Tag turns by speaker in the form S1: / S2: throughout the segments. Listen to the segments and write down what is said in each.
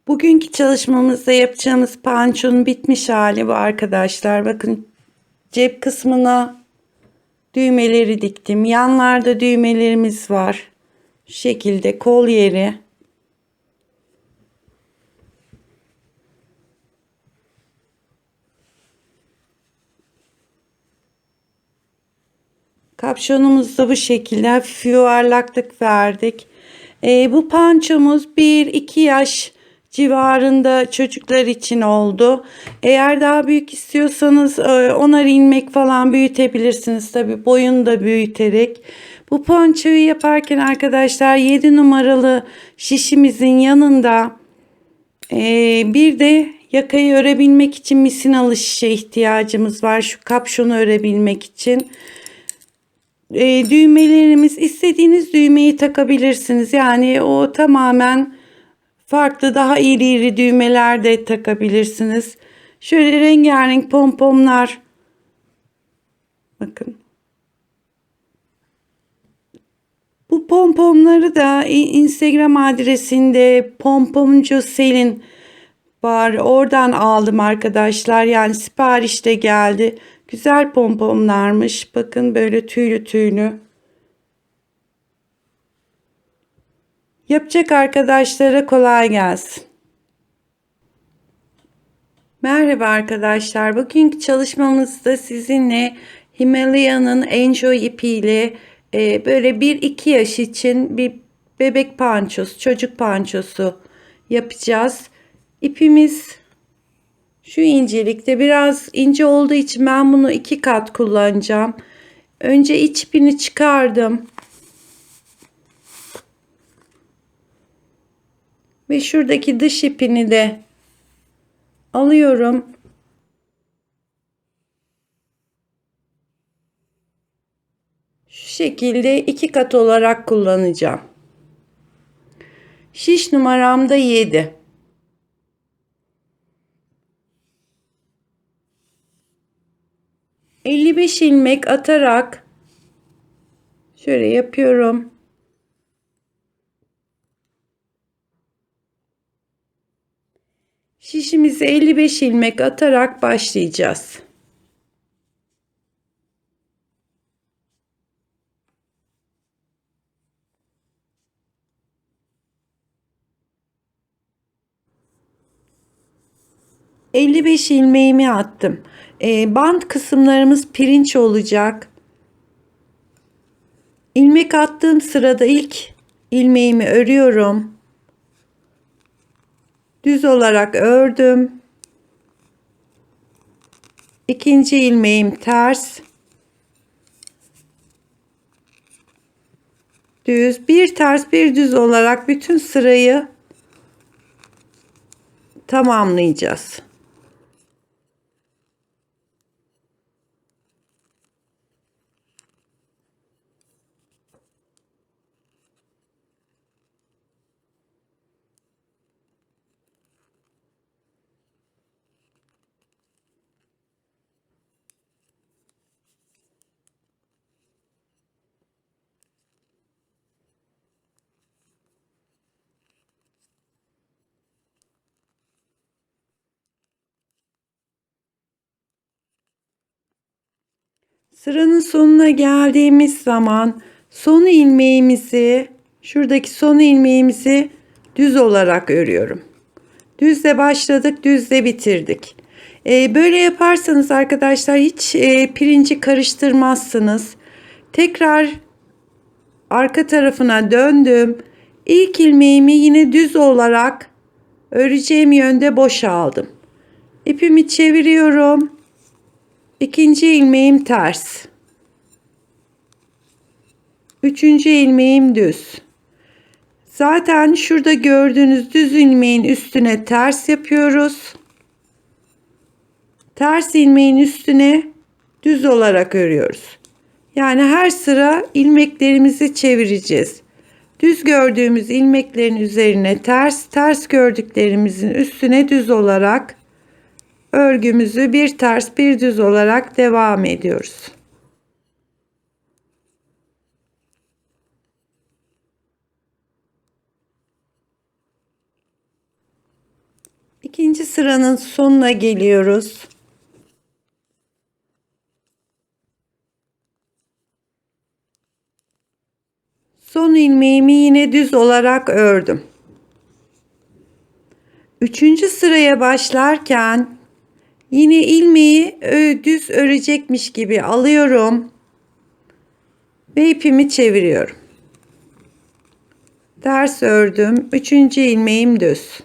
S1: Bugünkü çalışmamızda yapacağımız pançonun bitmiş hali bu arkadaşlar. Bakın cep kısmına düğmeleri diktim. Yanlarda düğmelerimiz var. Şu şekilde kol yeri. Kapşonumuz da bu şekilde hafif yuvarlaklık verdik. Bu pançomuz 1-2 yaş civarında çocuklar için oldu. Eğer daha büyük istiyorsanız 10'ar ilmek falan büyütebilirsiniz. Tabi boyunu da büyüterek. Bu pançoyu yaparken arkadaşlar 7 numaralı şişimizin yanında bir de yakayı örebilmek için misinalı şişe ihtiyacımız var. Şu kapşonu örebilmek için. Düğmelerimiz istediğiniz düğmeyi takabilirsiniz. Yani o tamamen farklı daha iri düğmeler de takabilirsiniz. Şöyle rengarenk pompomlar. Bakın. Bu pompomları da Instagram adresinde Pompomcu Selin var. Oradan aldım arkadaşlar. Yani siparişte geldi. Güzel pompomlarmış. Bakın böyle tüylü tüylü. Yapacak arkadaşlara kolay gelsin. Merhaba arkadaşlar. Bugünkü çalışmamızda sizinle Himalaya'nın Enjoy ipiyle böyle 1-2 yaş için bir bebek pançosu, çocuk pançosu yapacağız. İpimiz şu incelikte, biraz ince olduğu için ben bunu 2 kat kullanacağım. Önce iç ipini çıkardım. Ve şuradaki dış ipini de alıyorum. Şu şekilde 2 kat olarak kullanacağım. Şiş numaram da 7. ...55 ilmek atarak şöyle yapıyorum. Şişimizi 55 ilmek atarak başlayacağız. ...55 ilmeğimi attım. Bant kısımlarımız pirinç olacak. İlmek attığım sırada ilk ilmeğimi örüyorum. Düz olarak ördüm. İkinci ilmeğim ters. Düz, bir ters bir düz olarak bütün sırayı tamamlayacağız. Sıranın sonuna geldiğimiz zaman son ilmeğimizi, şuradaki son ilmeğimizi düz olarak örüyorum. Düzle başladık, düzle bitirdik. Böyle yaparsanız arkadaşlar hiç pirinci karıştırmazsınız. Tekrar arka tarafına döndüm. İlk ilmeğimi yine düz olarak öreceğim yönde boşaldım. İpimi çeviriyorum. İkinci ilmeğim ters. Üçüncü ilmeğim düz. Zaten şurada gördüğünüz düz ilmeğin üstüne ters yapıyoruz. Ters ilmeğin üstüne düz olarak örüyoruz. Yani her sıra ilmeklerimizi çevireceğiz. Düz gördüğümüz ilmeklerin üzerine ters, ters gördüklerimizin üstüne düz olarak örgümüzü bir ters bir düz olarak devam ediyoruz. İkinci sıranın sonuna geliyoruz. Son ilmeğimi yine düz olarak ördüm. Üçüncü sıraya başlarken yine ilmeği düz örecekmiş gibi alıyorum ve ipimi çeviriyorum. Ters ördüm. Üçüncü ilmeğim düz.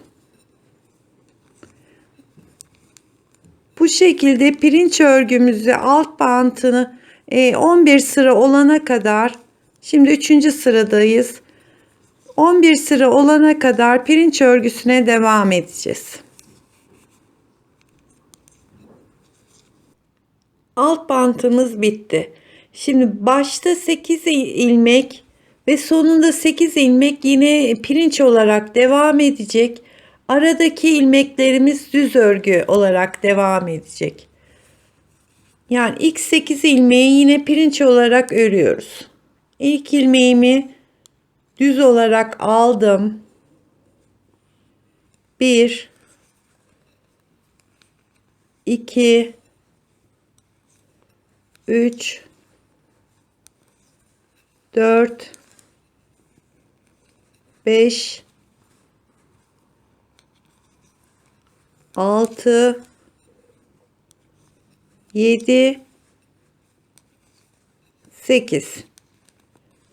S1: Bu şekilde pirinç örgümüzü alt bantını 11 sıra olana kadar, şimdi 3. sıradayız. 11 sıra olana kadar pirinç örgüsüne devam edeceğiz. Alt bantımız bitti. Şimdi başta 8 ilmek ve sonunda 8 ilmek yine pirinç olarak devam edecek. Aradaki ilmeklerimiz düz örgü olarak devam edecek. Yani ilk 8 ilmeği yine pirinç olarak örüyoruz. İlk ilmeğimi düz olarak aldım. 1 2 3 4 5 6 7 8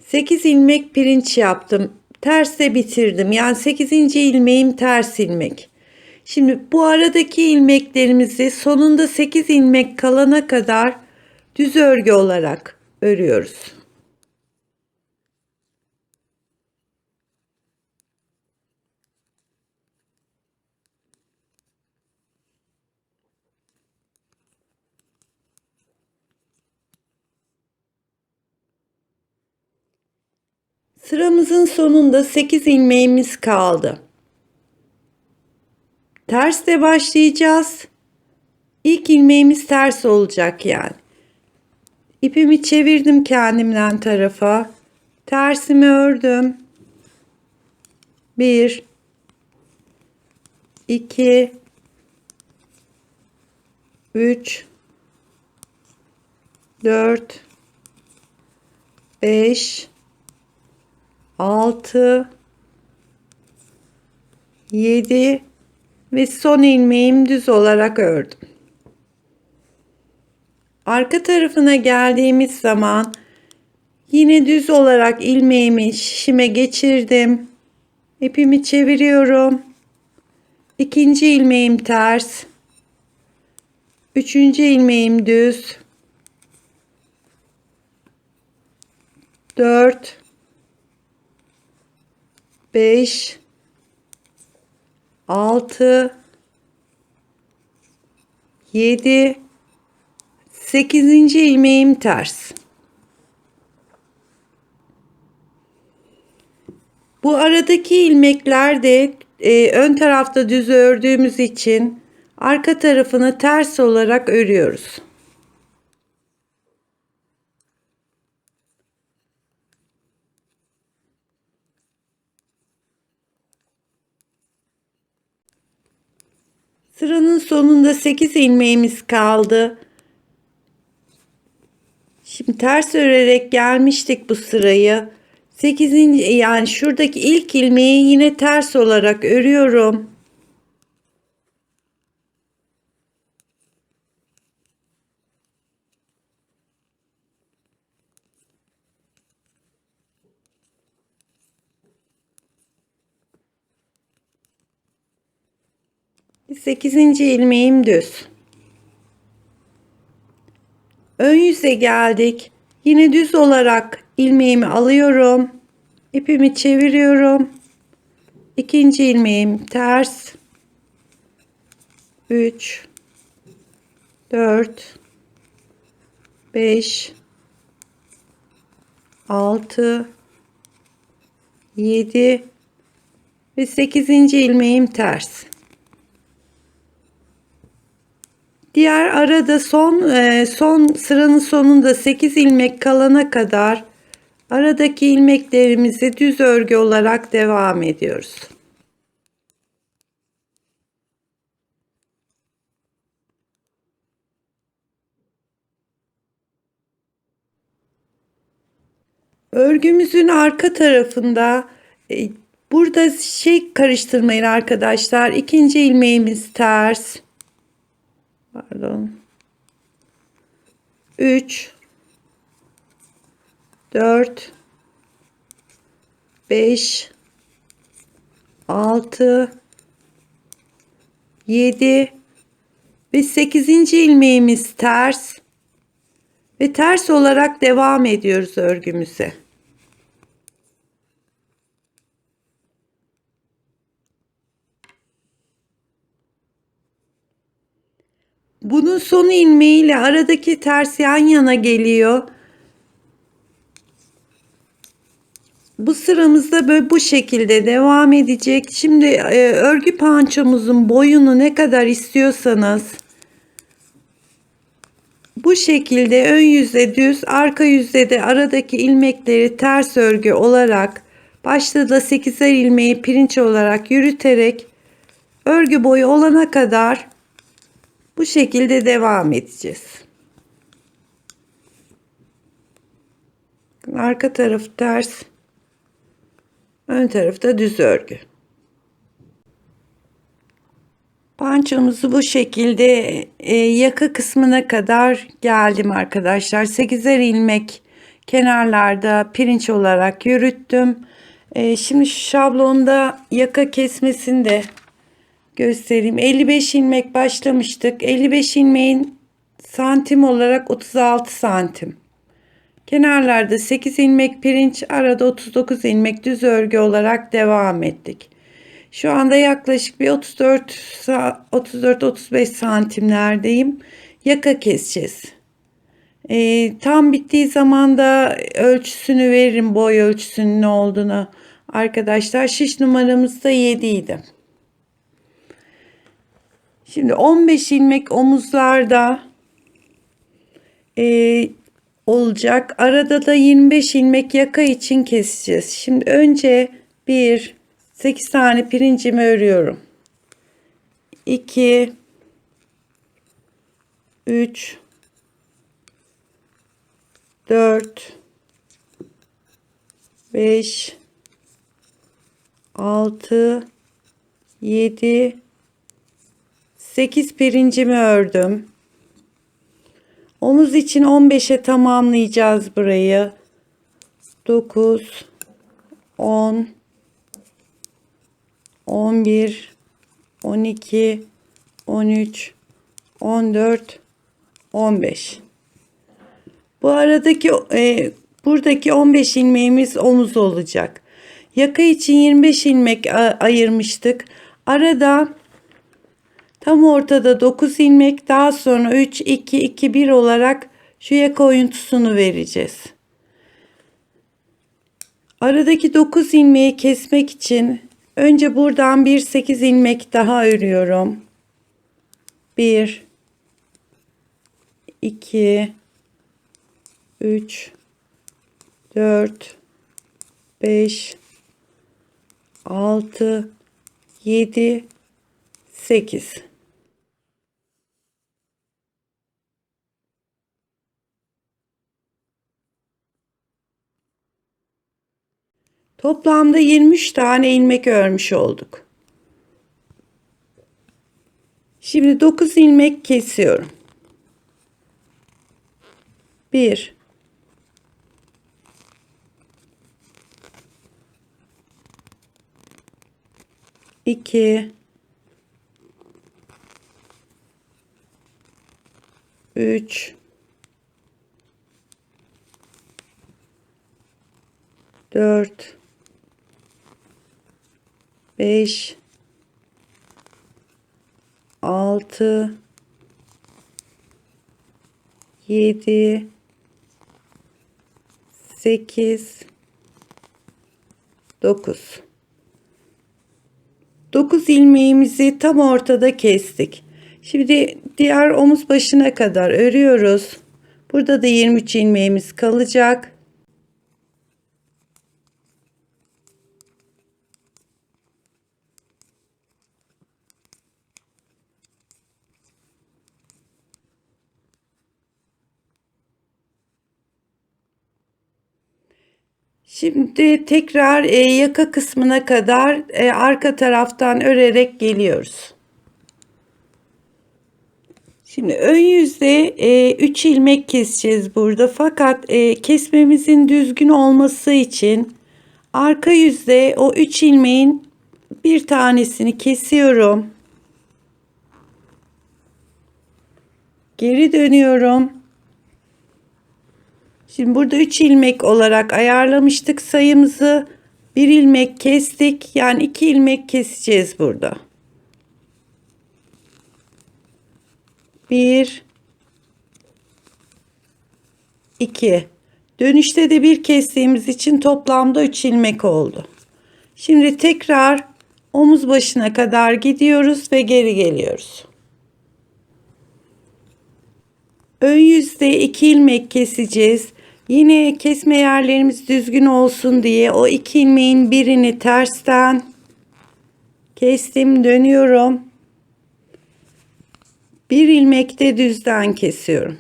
S1: 8 ilmek pirinç yaptım. Terse bitirdim. Yani 8. ilmeğim ters ilmek. Şimdi bu aradaki ilmeklerimizi sonunda 8 ilmek kalana kadar düz örgü olarak örüyoruz. Sıramızın sonunda 8 ilmeğimiz kaldı. Tersle başlayacağız. İlk ilmeğimiz ters olacak yani. İpimi çevirdim kendimden tarafa. Tersimi ördüm. 1 2 3 4 5 6 7 ve son ilmeğim düz olarak ördüm. Arka tarafına geldiğimiz zaman yine düz olarak ilmeğimi şişime geçirdim. İpimi çeviriyorum. İkinci ilmeğim ters. Üçüncü ilmeğim düz. 4 5 6 7 8. ilmeğim ters. Bu aradaki ilmekler de ön tarafta düz ördüğümüz için arka tarafını ters olarak örüyoruz. Sıranın sonunda 8 ilmeğimiz kaldı. Şimdi ters örerek gelmiştik bu sırayı. 8. yani şuradaki ilk ilmeği yine ters olarak örüyorum. Sekizinci ilmeğim düz. Ön yüze geldik. Yine düz olarak ilmeğimi alıyorum. İpimi çeviriyorum. İkinci ilmeğim ters. 3 4 5 6 7 ve 8. ilmeğim ters. Diğer arada son sıranın sonunda 8 ilmek kalana kadar aradaki ilmeklerimizi düz örgü olarak devam ediyoruz. Örgümüzün arka tarafında burada karıştırmayın arkadaşlar. İkinci ilmeğimiz ters. Pardon. 3 4 5 6 7 ve 8. ilmeğimiz ters ve ters olarak devam ediyoruz örgümüze. Bunun son ilmeği ile aradaki ters yan yana geliyor. Bu sıramızda böyle bu şekilde devam edecek. Şimdi örgü pançomuzun boyunu ne kadar istiyorsanız bu şekilde ön yüzde düz, arka yüzde de aradaki ilmekleri ters örgü olarak, başta da 8'er ilmeği pirinç olarak yürüterek örgü boyu olana kadar bu şekilde devam edeceğiz. Arka tarafı ters, ön tarafta düz örgü. Pançomuzu bu şekilde yaka kısmına kadar geldim arkadaşlar. 8'er ilmek kenarlarda pirinç olarak yürüttüm. Şimdi şu şablonda yaka kesmesini de göstereyim. 55 ilmek başlamıştık. 55 ilmeğin santim olarak 36 santim. Kenarlarda 8 ilmek pirinç, arada 39 ilmek düz örgü olarak devam ettik. Şu anda yaklaşık bir 34-35 santimlerdeyim. Yaka keseceğiz. Tam bittiği zaman da ölçüsünü veririm, boy ölçüsünün ne olduğunu. Arkadaşlar şiş numaramız da 7 idi. Şimdi 15 ilmek omuzlarda olacak. Arada da 25 ilmek yaka için keseceğiz. Şimdi önce 8 tane pirincimi örüyorum. 2 3 4 5 6 7 8 pirincimi ördüm. Omuz için 15'e tamamlayacağız burayı. 9 10 11 12 13 14 15. Bu aradaki buradaki 15 ilmeğimiz omuz olacak. Yaka için 25 ilmek ayırmıştık. Arada tam ortada 9 ilmek, daha sonra 3 2 2 1 olarak şu yaka oyuntusunu vereceğiz. Aradaki 9 ilmeği kesmek için önce buradan 8 ilmek daha örüyorum. 1 2 3 4 5 6 7 8. Toplamda 23 tane ilmek örmüş olduk. Şimdi 9 ilmek kesiyorum. 1 2 3 4 5 6 7 8 9. 9 ilmeğimizi tam ortada kestik. Şimdi diğer omuz başına kadar örüyoruz. Burada da 23 ilmeğimiz kalacak. Şimdi tekrar yaka kısmına kadar arka taraftan örerek geliyoruz. Şimdi ön yüzde 3 ilmek keseceğiz burada. Fakat kesmemizin düzgün olması için arka yüzde o 3 ilmeğin bir tanesini kesiyorum. Geri dönüyorum. Şimdi burada 3 ilmek olarak ayarlamıştık sayımızı. 1 ilmek kestik. Yani 2 ilmek keseceğiz burada. 1 2. Dönüşte de bir kestiğimiz için toplamda 3 ilmek oldu. Şimdi tekrar omuz başına kadar gidiyoruz ve geri geliyoruz. Ön yüzde 2 ilmek keseceğiz. Yine kesme yerlerimiz düzgün olsun diye o 2 ilmeğin birini tersten kestim, dönüyorum. Bir ilmek de düzden kesiyorum.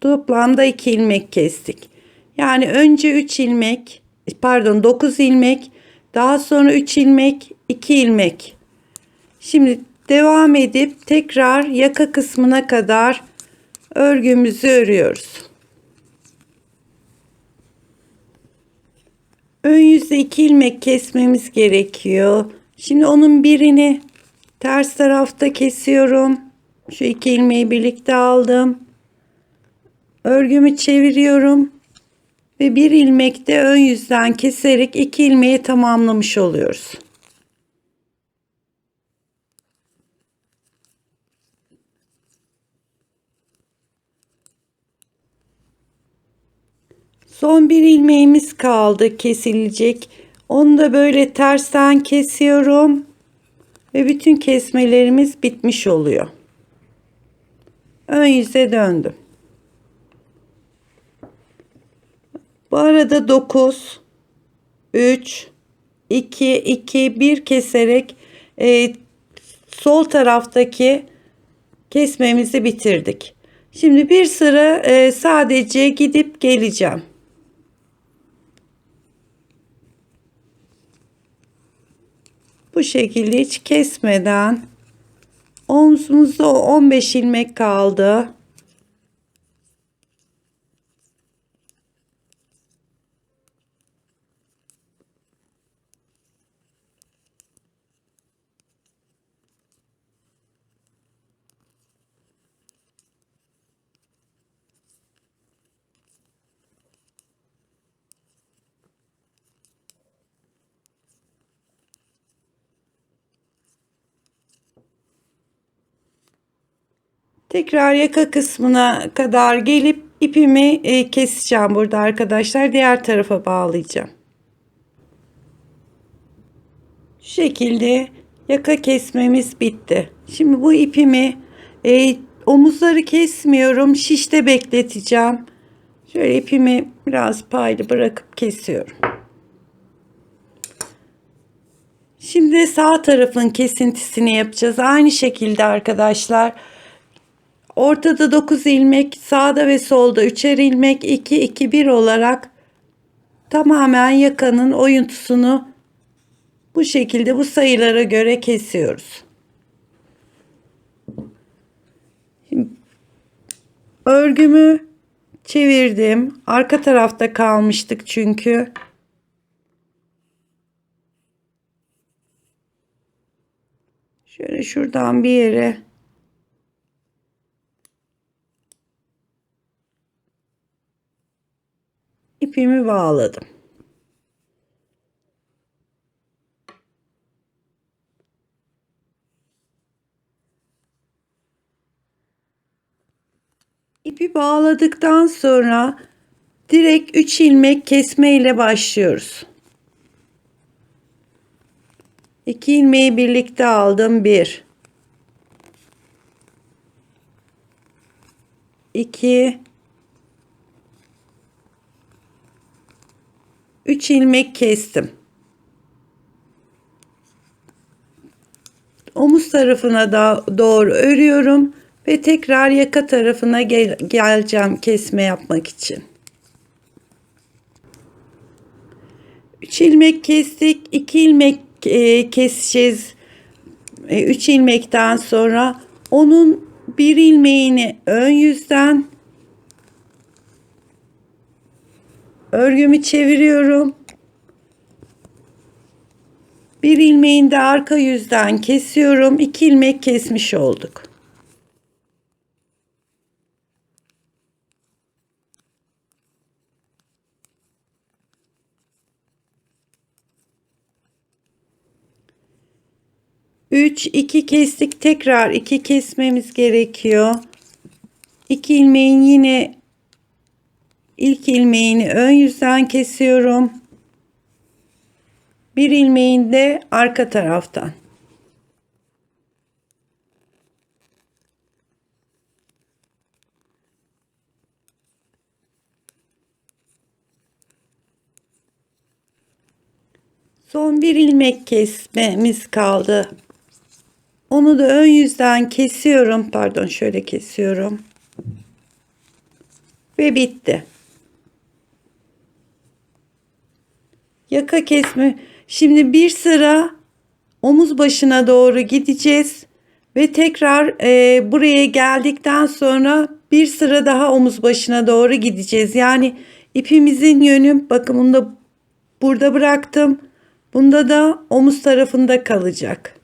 S1: Toplamda 2 ilmek kestik. Yani önce 3 ilmek, pardon 9 ilmek, daha sonra 3 ilmek, 2 ilmek. Şimdi devam edip tekrar yaka kısmına kadar örgümüzü örüyoruz. Ön yüzde 2 ilmek kesmemiz gerekiyor. Şimdi onun birini ters tarafta kesiyorum. Şu 2 ilmeği birlikte aldım. Örgümü çeviriyorum ve bir ilmek de ön yüzden keserek 2 ilmeği tamamlamış oluyoruz. Son bir ilmeğimiz kaldı kesilecek. Onu da böyle tersten kesiyorum ve bütün kesmelerimiz bitmiş oluyor. Ön yüze döndüm. Bu arada 9 3 2 2 1 keserek sol taraftaki kesmemizi bitirdik. Şimdi bir sıra sadece gidip geleceğim. Bu şekilde hiç kesmeden omzumuzda 15 ilmek kaldı. Tekrar yaka kısmına kadar gelip ipimi keseceğim burada arkadaşlar. Diğer tarafa bağlayacağım. Şu şekilde yaka kesmemiz bitti. Şimdi bu ipimi omuzları kesmiyorum. Şişte bekleteceğim. Şöyle ipimi biraz paylı bırakıp kesiyorum. Şimdi sağ tarafın kesintisini yapacağız. Aynı şekilde arkadaşlar. Ortada 9 ilmek, sağda ve solda 3'er ilmek, 2 2 1 olarak tamamen yakanın oyuntusunu bu şekilde bu sayılara göre kesiyoruz. Şimdi örgümü çevirdim. Arka tarafta kalmıştık çünkü. Şöyle şuradan bir yere ipimi bağladım. İpi bağladıktan sonra direkt 3 ilmek kesme ile başlıyoruz. 2 ilmeği birlikte aldım. 1 2 3 ilmek kestim. Omuz tarafına da doğru örüyorum ve tekrar yaka tarafına geleceğim kesme yapmak için. 3 ilmek kestik. 2 ilmek keseceğiz. 3 ilmekten sonra onun bir ilmeğini ön yüzden örgümü çeviriyorum. Bir ilmeğini de arka yüzden kesiyorum. 2 ilmek kesmiş olduk. Üç, iki kestik. Tekrar 2 kesmemiz gerekiyor. 2 ilmeğin yine ilk ilmeğini ön yüzden kesiyorum. Bir ilmeğin de arka taraftan. Son bir ilmek kesmemiz kaldı. Onu da ön yüzden kesiyorum. Pardon, şöyle kesiyorum. Ve bitti. Yaka kesme. Şimdi bir sıra omuz başına doğru gideceğiz. Ve tekrar buraya geldikten sonra bir sıra daha omuz başına doğru gideceğiz. Yani ipimizin yönü, bakın bunu da burada bıraktım. Bunda da omuz tarafında kalacak.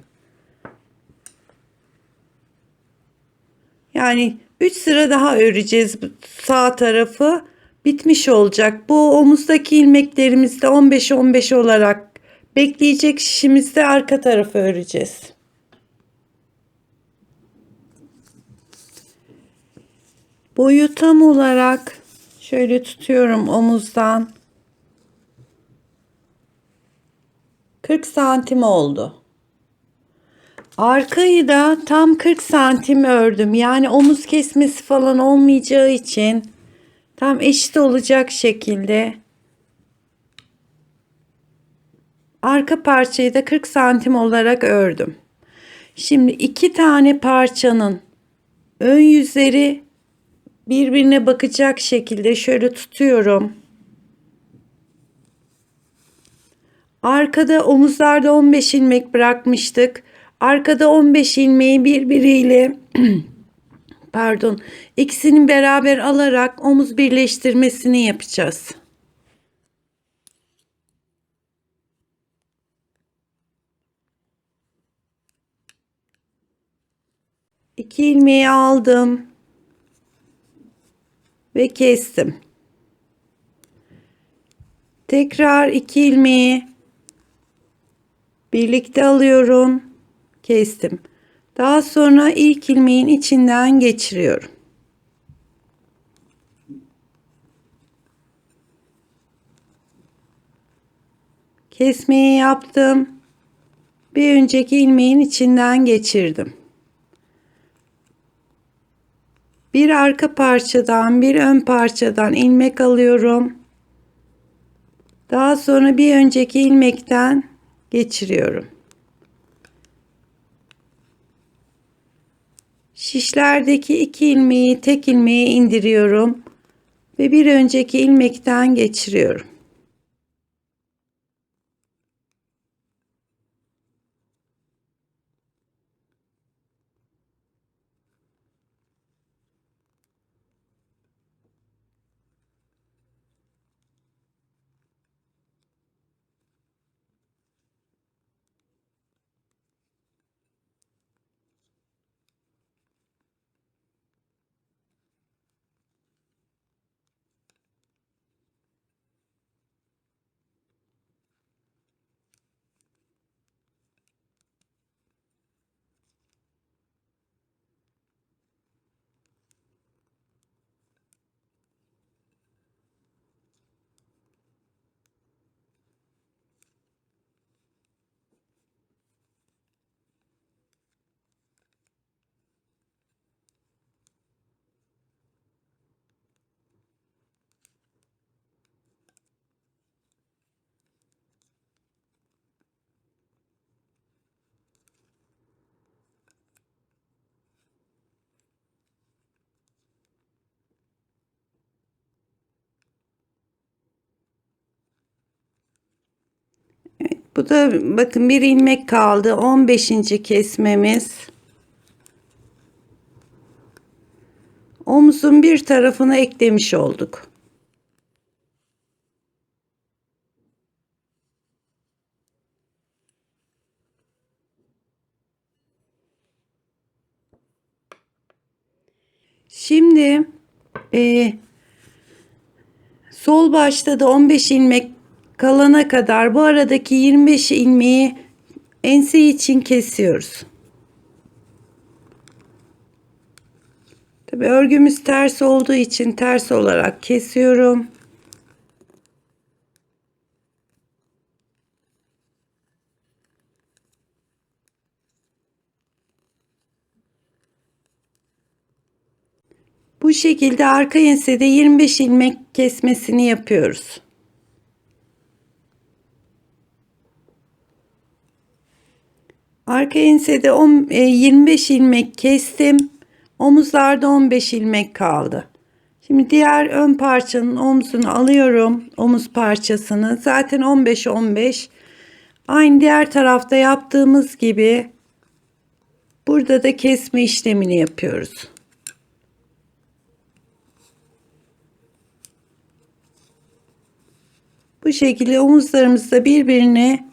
S1: Yani 3 sıra daha öreceğiz sağ tarafı. Bitmiş olacak. Bu omuzdaki ilmeklerimizde 15-15 olarak bekleyecek. Şişimizde arka tarafı öreceğiz. Boyu tam olarak şöyle tutuyorum omuzdan. 40 santim oldu. Arkayı da tam 40 santim ördüm. Yani omuz kesmesi falan olmayacağı için tam eşit olacak şekilde arka parçayı da 40 santim olarak ördüm. Şimdi 2 tane parçanın ön yüzleri birbirine bakacak şekilde şöyle tutuyorum. Arkada omuzlarda 15 ilmek bırakmıştık. Arkada 15 ilmeği birbiriyle pardon, ikisini beraber alarak omuz birleştirmesini yapacağız. 2 ilmeği aldım ve kestim. Tekrar 2 ilmeği birlikte alıyorum, kestim. Daha sonra ilk ilmeğin içinden geçiriyorum. Kesmeyi yaptım. Bir önceki ilmeğin içinden geçirdim. Bir arka parçadan, bir ön parçadan ilmek alıyorum. Daha sonra bir önceki ilmekten geçiriyorum. Şişlerdeki 2 ilmeği tek ilmeğe indiriyorum ve bir önceki ilmekten geçiriyorum. Bu da bakın bir ilmek kaldı. 15. kesmemiz. Omuzun bir tarafına eklemiş olduk. Şimdi sol başta da 15 ilmek kalana kadar bu aradaki 25 ilmeği ense için kesiyoruz. Tabii örgümüz ters olduğu için ters olarak kesiyorum. Bu şekilde arka ensede 25 ilmek kesmesini yapıyoruz. Arka ensede 25 ilmek kestim. Omuzlarda 15 ilmek kaldı. Şimdi diğer ön parçanın omzunu alıyorum. Omuz parçasını. Zaten 15-15. Aynı diğer tarafta yaptığımız gibi burada da kesme işlemini yapıyoruz. Bu şekilde omuzlarımız da birbirine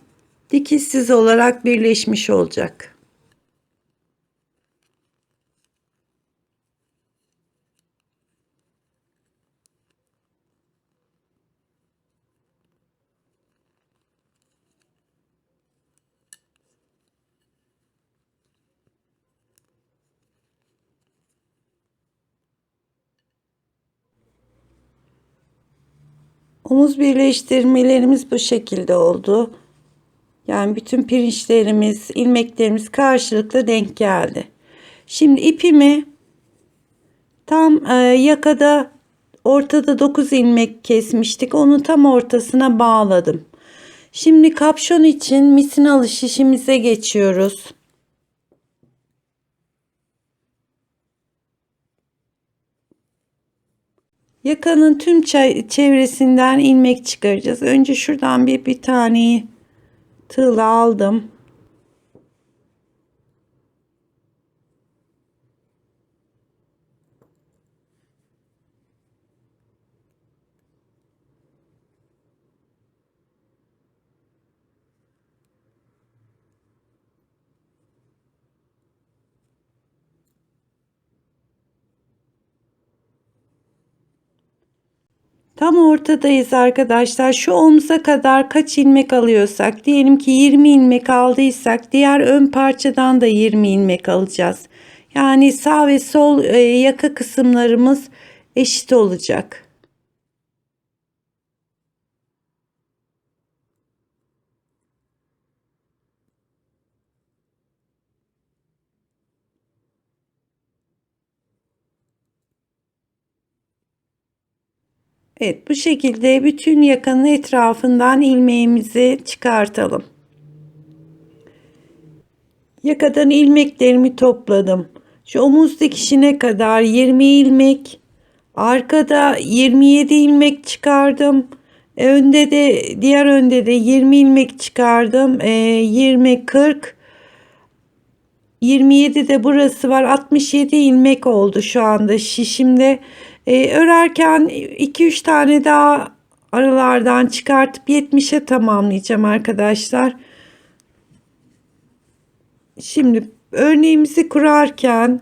S1: dikişsiz olarak birleşmiş olacak. Omuz birleştirmelerimiz bu şekilde oldu. Yani bütün pirinçlerimiz, ilmeklerimiz karşılıklı denk geldi. Şimdi ipimi tam yakada ortada 9 ilmek kesmiştik. Onu tam ortasına bağladım. Şimdi kapşon için misinalı şişimize geçiyoruz. Yakanın tüm çevresinden ilmek çıkaracağız. Önce şuradan bir taneyi tığla aldım. Tam ortadayız arkadaşlar. Şu omuza kadar kaç ilmek alıyorsak, diyelim ki 20 ilmek aldıysak diğer ön parçadan da 20 ilmek alacağız. Yani sağ ve sol yaka kısımlarımız eşit olacak. Evet, bu şekilde bütün yakanın etrafından ilmeğimizi çıkartalım. Yakadan ilmeklerimi topladım. Şu omuz dikişine kadar 20 ilmek, arkada 27 ilmek çıkardım. Önde de diğer önde de 20 ilmek çıkardım. 20 40 27 de burası var. 67 ilmek oldu şu anda şişimde. Örerken 2-3 tane daha aralardan çıkartıp 70'e tamamlayacağım arkadaşlar. Şimdi örneğimizi kurarken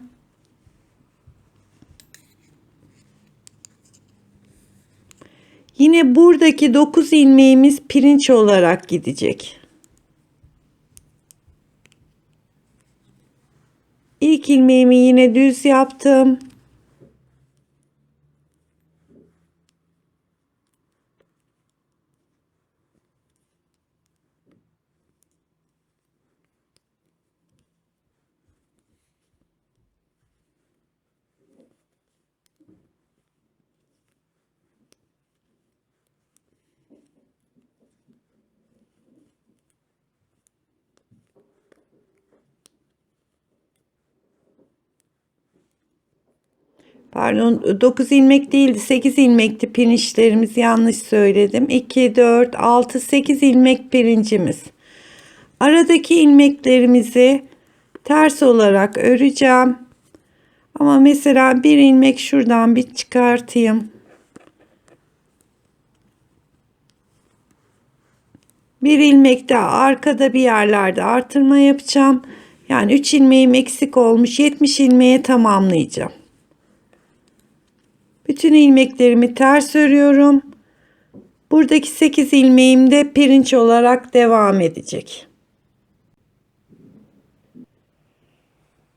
S1: yine buradaki 9 ilmeğimiz pirinç olarak gidecek. İlk ilmeğimi yine düz yaptım. Pardon, 9 ilmek değildi, 8 ilmekti pirinçlerimiz, yanlış söyledim. 2 4 6 8 ilmek pirincimiz. Aradaki ilmeklerimizi ters olarak öreceğim. Ama mesela bir ilmek şuradan bir çıkartayım. Bir ilmek de arkada bir yerlerde artırma yapacağım. Yani 3 ilmeğim eksik olmuş. 70 ilmeğe tamamlayacağım. Bütün ilmeklerimi ters örüyorum. Buradaki 8 ilmeğim de pirinç olarak devam edecek.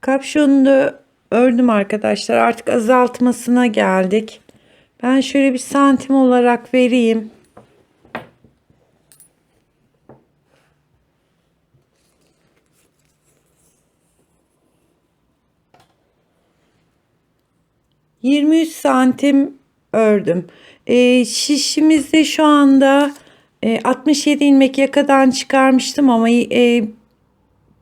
S1: Kapşonu da ördüm arkadaşlar. Artık azaltmasına geldik. Ben şöyle bir santim olarak vereyim. ...23 santim ördüm. Şişimizde şu anda 67 ilmek yakadan çıkarmıştım ama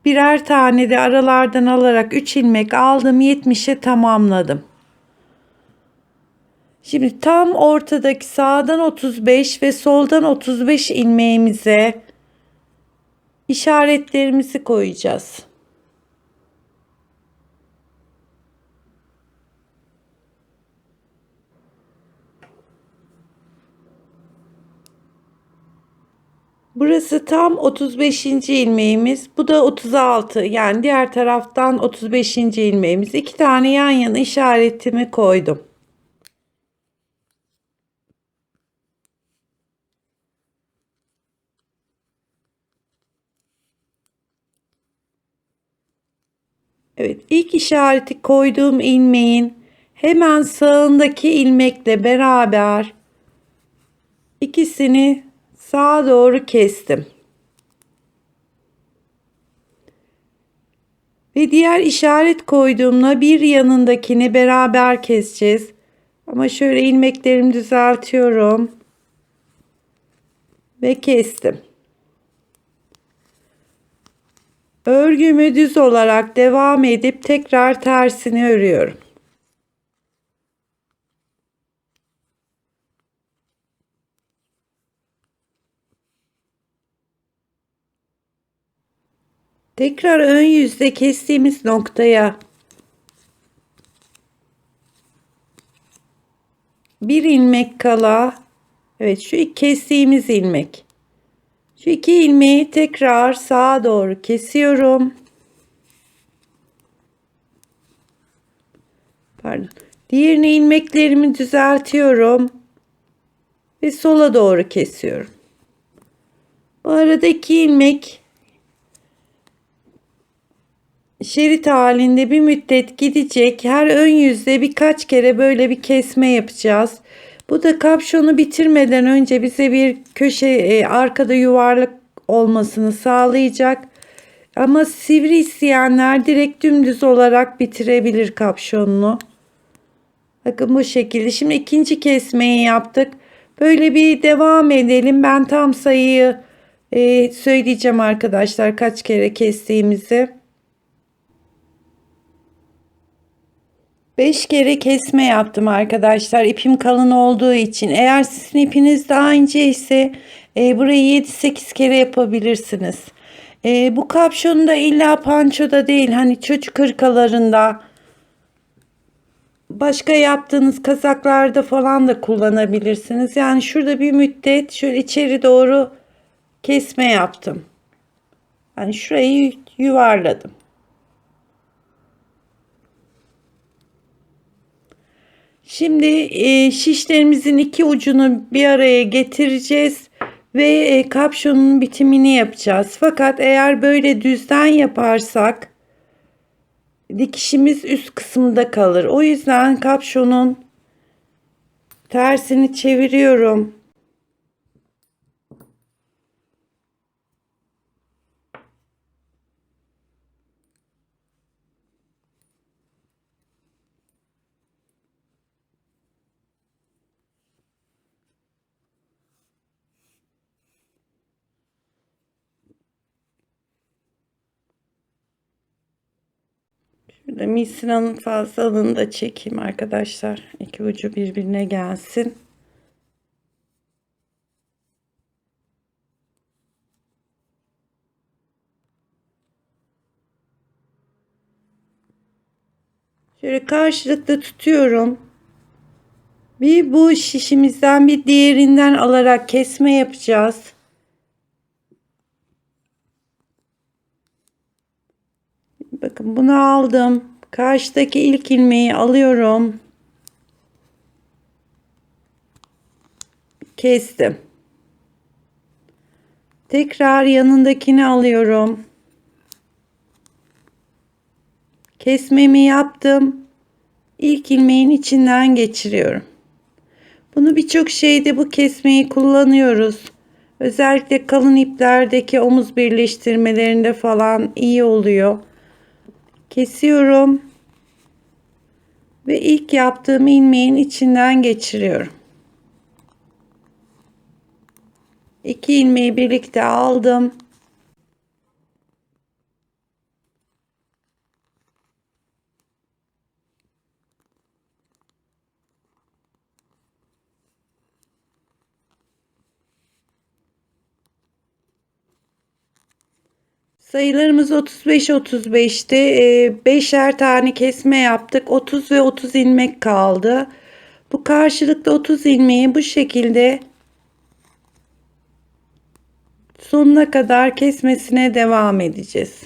S1: birer tane de aralardan alarak 3 ilmek aldım, 70'e tamamladım. Şimdi tam ortadaki sağdan 35 ve soldan 35 ilmeğimize işaretlerimizi koyacağız. Burası tam 35. ilmeğimiz. Bu da 36. Yani diğer taraftan 35. ilmeğimiz. İki tane yan yana işaretimi koydum. Evet, ilk işareti koyduğum ilmeğin hemen sağındaki ilmekle beraber ikisini sağa doğru kestim. Ve diğer işaret koyduğumla bir yanındakini beraber keseceğiz. Ama şöyle ilmeklerimi düzeltiyorum. Ve kestim. Örgümü düz olarak devam edip tekrar tersini örüyorum. Tekrar ön yüzde kestiğimiz noktaya bir ilmek kala, evet, şu ilk kestiğimiz ilmek, şu iki ilmeği tekrar sağa doğru kesiyorum. Pardon. Diğerini ilmeklerimi düzeltiyorum ve sola doğru kesiyorum. Bu arada iki ilmek şerit halinde bir müddet gidecek. Her ön yüzde birkaç kere böyle bir kesme yapacağız. Bu da kapşonu bitirmeden önce bize bir köşe arkada yuvarlak olmasını sağlayacak. Ama sivri isteyenler direkt dümdüz olarak bitirebilir kapşonunu. Bakın bu şekilde. Şimdi ikinci kesmeyi yaptık. Böyle bir devam edelim. Ben tam sayıyı söyleyeceğim arkadaşlar, kaç kere kestiğimizi. 5 kere kesme yaptım arkadaşlar. İpim kalın olduğu için. Eğer sizin ipiniz daha ince ise burayı 7-8 kere yapabilirsiniz. Bu kapşonu da illa pançoda değil. Hani çocuk hırkalarında, başka yaptığınız kazaklarda falan da kullanabilirsiniz. Yani şurada bir müddet şöyle içeri doğru kesme yaptım. Yani şurayı yuvarladım. Şimdi şişlerimizin iki ucunu bir araya getireceğiz ve kapşonun bitimini yapacağız. Fakat eğer böyle düzden yaparsak dikişimiz üst kısımda kalır. O yüzden kapşonun tersini çeviriyorum. Şurada misranın fazlalığını da çekeyim arkadaşlar. İki ucu birbirine gelsin. Şöyle karşılıklı tutuyorum. Bir bu şişimizden bir diğerinden alarak kesme yapacağız. Bakın bunu aldım. Karşıdaki ilk ilmeği alıyorum. Kestim. Tekrar yanındakini alıyorum. Kesmemi yaptım. İlk ilmeğin içinden geçiriyorum. Bunu birçok şeyde bu kesmeyi kullanıyoruz. Özellikle kalın iplerdeki omuz birleştirmelerinde falan iyi oluyor. Kesiyorum ve ilk yaptığım ilmeğin içinden geçiriyorum. İki ilmeği birlikte aldım. Sayılarımız 35-35'ti. 5'er tane kesme yaptık. 30 ve 30 ilmek kaldı. Bu karşılıklı 30 ilmeği bu şekilde sonuna kadar kesmesine devam edeceğiz.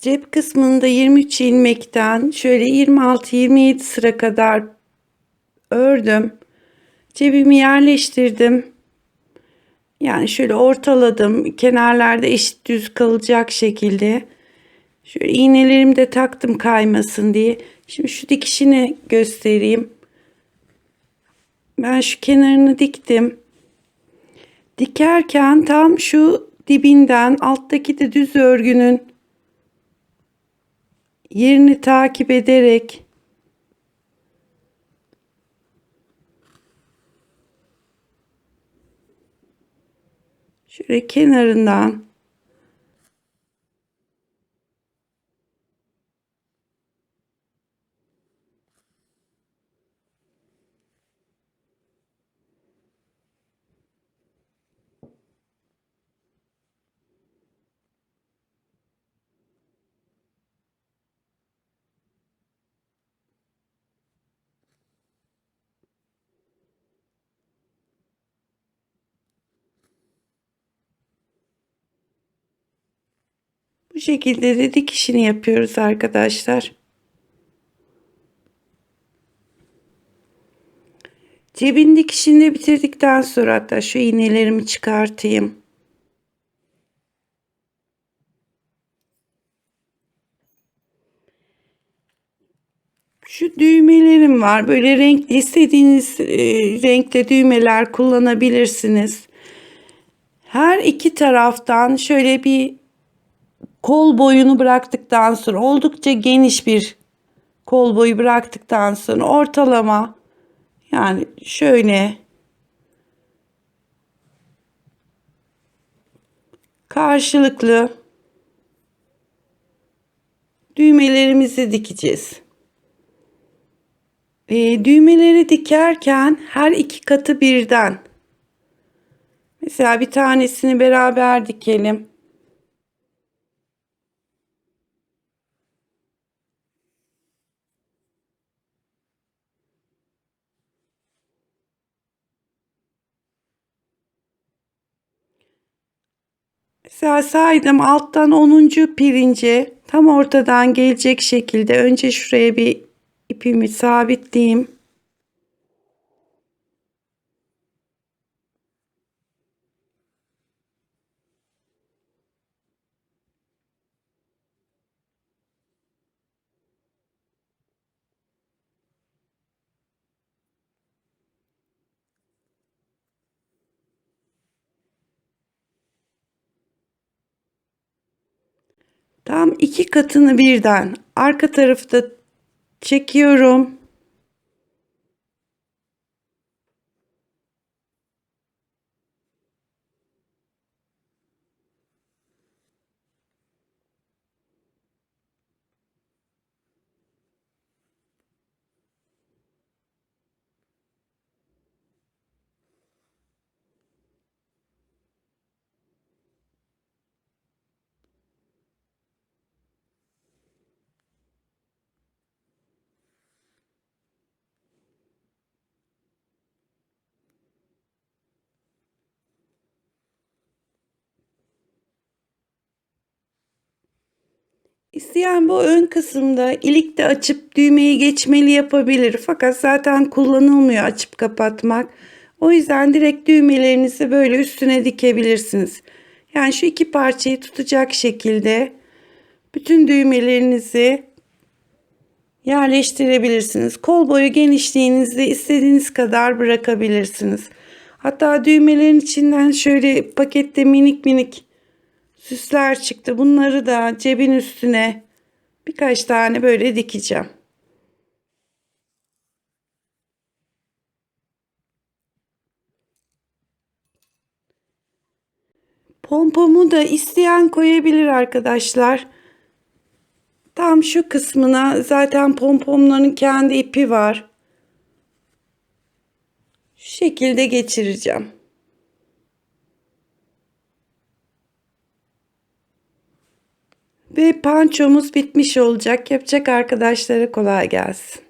S1: Cep kısmında 23 ilmekten şöyle 26-27 sıra kadar ördüm. Cebimi yerleştirdim. Yani şöyle ortaladım. Kenarlarda eşit düz kalacak şekilde. Şöyle iğnelerimi de taktım kaymasın diye. Şimdi şu dikişini göstereyim. Ben şu kenarını diktim. Dikerken tam şu dibinden alttaki de düz örgünün yerini takip ederek şöyle kenarından bu şekilde de dikişini yapıyoruz arkadaşlar. Cebin dikişini bitirdikten sonra hatta şu iğnelerimi çıkartayım. Şu düğmelerim var. Böyle renkli istediğiniz renkte düğmeler kullanabilirsiniz. Her iki taraftan şöyle bir kol boyunu bıraktıktan sonra oldukça geniş bir kol boyu bıraktıktan sonra ortalama yani şöyle karşılıklı düğmelerimizi dikeceğiz. Düğmeleri dikerken her iki katı birden. Mesela bir tanesini beraber dikelim. Mesela saydım alttan 10. pirince tam ortadan gelecek şekilde önce şuraya bir ipimi sabitleyeyim. Tam iki katını birden arka tarafı da çekiyorum. İsteyen bu ön kısımda ilikte açıp düğmeyi geçmeli yapabilir. Fakat zaten kullanılmıyor açıp kapatmak. O yüzden direkt düğmelerinizi böyle üstüne dikebilirsiniz. Yani şu iki parçayı tutacak şekilde bütün düğmelerinizi yerleştirebilirsiniz. Kol boyu genişliğinizi istediğiniz kadar bırakabilirsiniz. Hatta düğmelerin içinden şöyle pakette minik minik süsler çıktı. Bunları da cebin üstüne birkaç tane böyle dikeceğim. Pompomu da isteyen koyabilir arkadaşlar. Tam şu kısmına zaten pompomların kendi ipi var. Şu şekilde geçireceğim. Ve pançomuz bitmiş olacak. Yapacak arkadaşlara kolay gelsin.